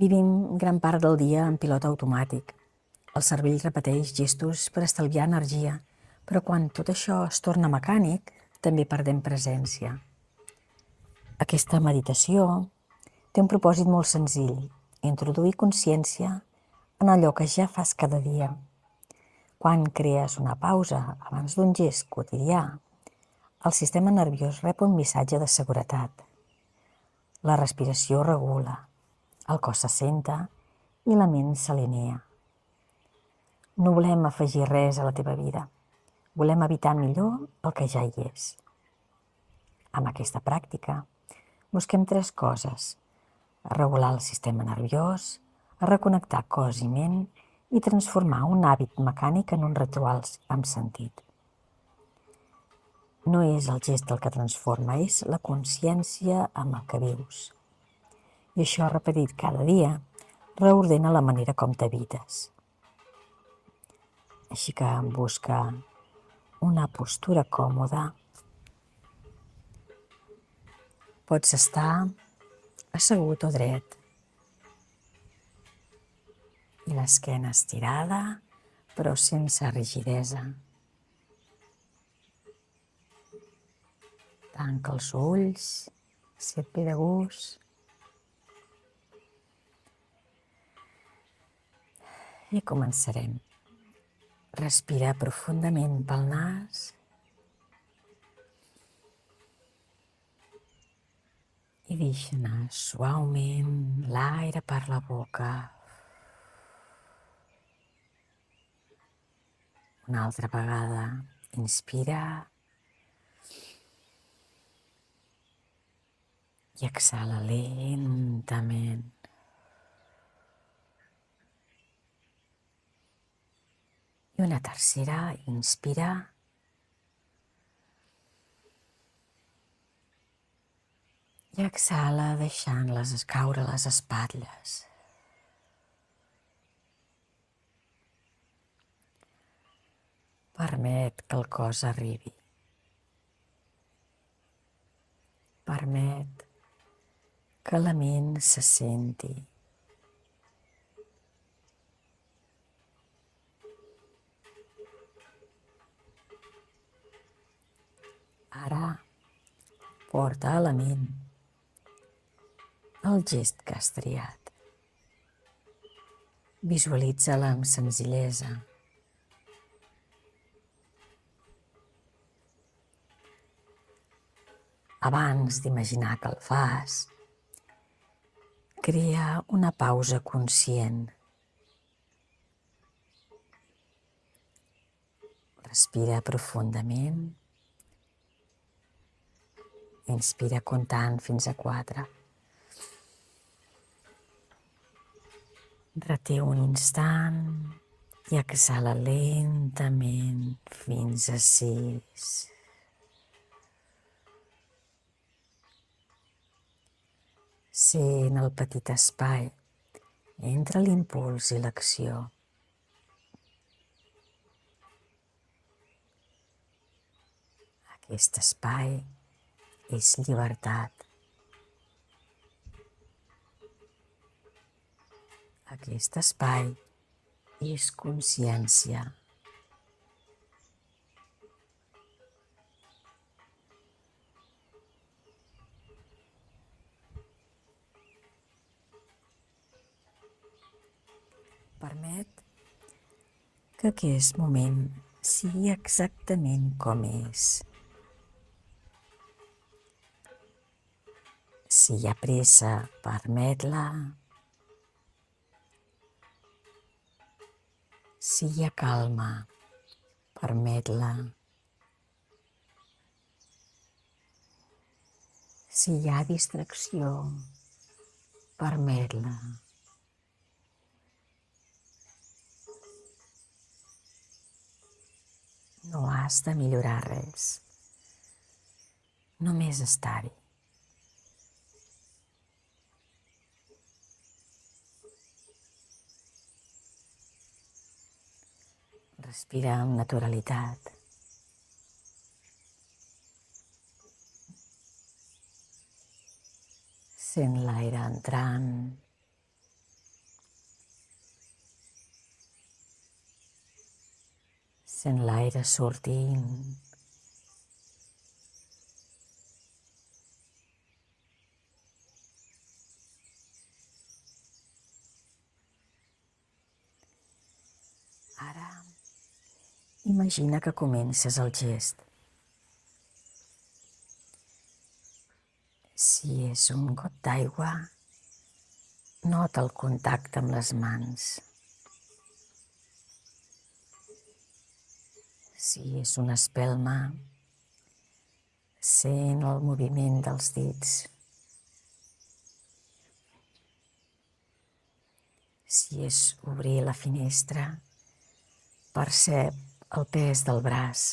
Vivim gran part del dia en pilot automàtic. El cervell repeteix gestos per estalviar energia, però quan tot això es torna mecànic, també perdem presència. Aquesta meditació té un propòsit molt senzill: introduir consciència en allò que ja fas cada dia. Quan crees una pausa abans d'un gest quotidià, el sistema nerviós rep un missatge de seguretat. La respiració regula, el cos s'assenta i la ment s'alinea. No volem afegir res a la teva vida. Volem evitar millor el que ja hi és. Amb aquesta pràctica busquem 3 coses: regular el sistema nerviós, reconnectar cos i ment i transformar un hàbit mecànic en un ritual amb sentit. No és el gest el que transforma, és la consciència amb el que vius. I això repetit cada dia reordena la manera com t'habites. Així que busca una postura còmoda. Pots estar assegut o dret i l'esquena estirada, però sense rigidesa. Tanca els ulls, si et ve de gust. I començarem. Respira profundament pel nas i deixa anar suaument l'aire per la boca. Una altra vegada, inspira i exhala lentament. I una tercera, inspira i exhala deixant-les caure les espatlles. Permet que el cos arribi. Permet que la ment se senti. Ara porta a la ment el gest que has triat. Visualitza-la amb senzillesa. Abans d'imaginar que el fas, crea una pausa conscient. Respira profundament. Inspira comptant fins a 4. Reté un instant i exhala lentament fins a 6. Sent el petit espai entre l'impuls i l'acció. Aquest espai és llibertat. Aquest espai és consciència. Permet que aquest moment sigui exactament com és. Si hi ha pressa, permet-la. Si hi ha calma, permet-la. Si hi ha distracció, permet-la. No has de millorar res, només estar-hi. Respira amb naturalitat. Sent l'aire entrant Sent l'aire sortint. Ara, imagina que comences el gest. Si és un got d'aigua, nota el contacte amb les mans. Si és una espelma, sent el moviment dels dits. Si és obrir la finestra, percep el pes del braç.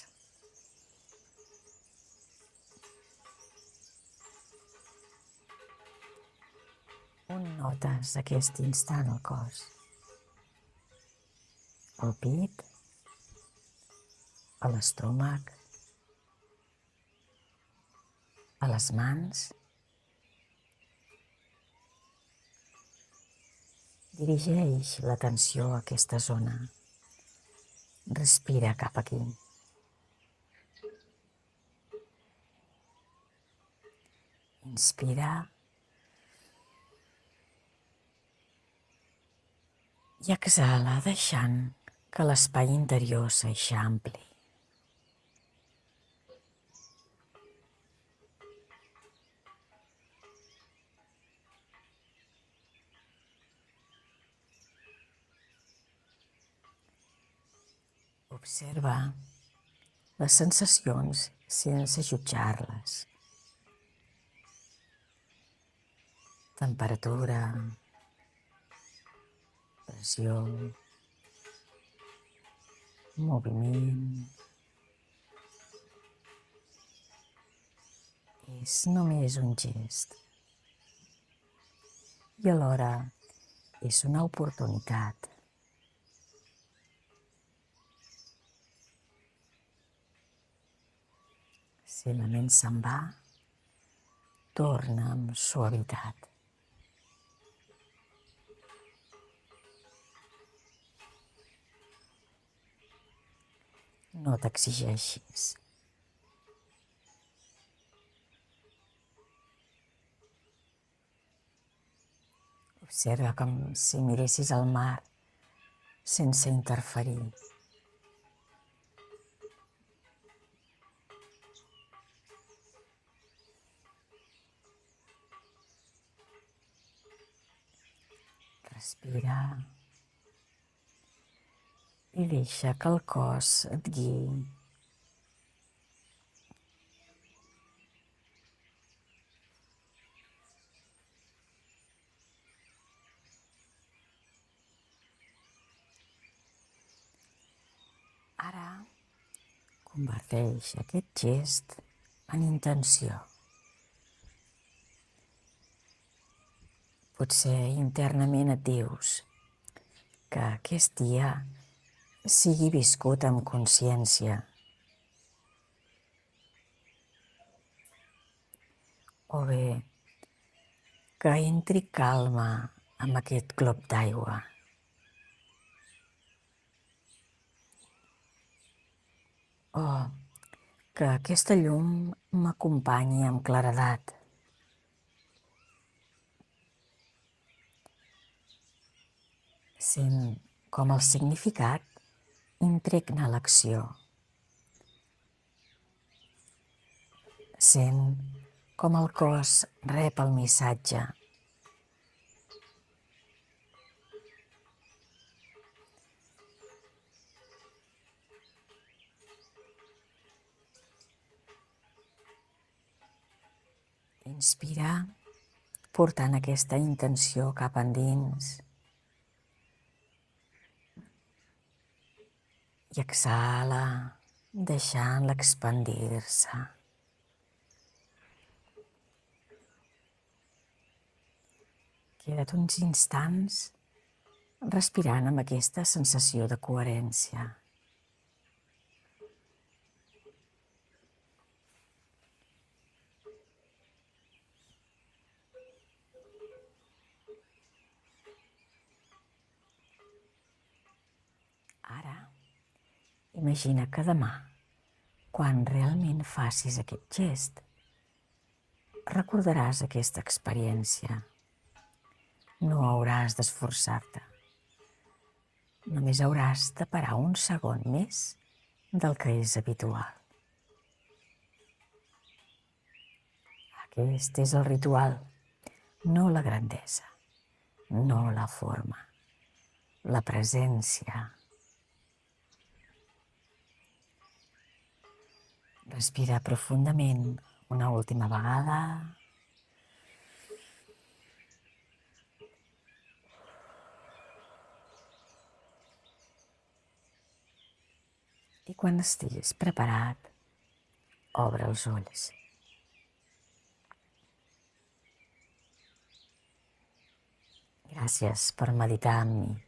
On notes aquest instant al cos? Al pit? A l'estómac? A les mans? Dirigeix l'atenció a aquesta zona. Respira cap aquí. Inspira. I exhala, deixant que l'espai interior s'eixampli. Observa les sensacions sense jutjar-les. Temperatura, pressió, moviment. És només un gest. I alhora és una oportunitat. Si la ment se'n va, torna amb suavitat. No t'exigeixis. Observa com si miressis al mar sense interferir. Respira i deixa que el cos et guiï. Ara converteix aquest gest en intenció. Potser internament et dius que aquest dia sigui viscut amb consciència. O bé que entri calma amb aquest glop d'aigua. O que aquesta llum m'acompanyi amb claredat. Sent com el significat impregna l'acció. Sent com el cos rep el missatge. Inspira, portant aquesta intenció cap endins. I exhala, deixant-la expandir-se. Queda't uns instants respirant amb aquesta sensació de coherència. Ara, Imagina que demà, quan realment facis aquest gest, recordaràs aquesta experiència. No hauràs d'esforçar-te. Només hauràs de parar un segon més del que és habitual. Aquest és el ritual, no la grandesa, no la forma, la presència. Respira profundament una última vegada. I quan estiguis preparat, obre els ulls. Gràcies per meditar amb mi.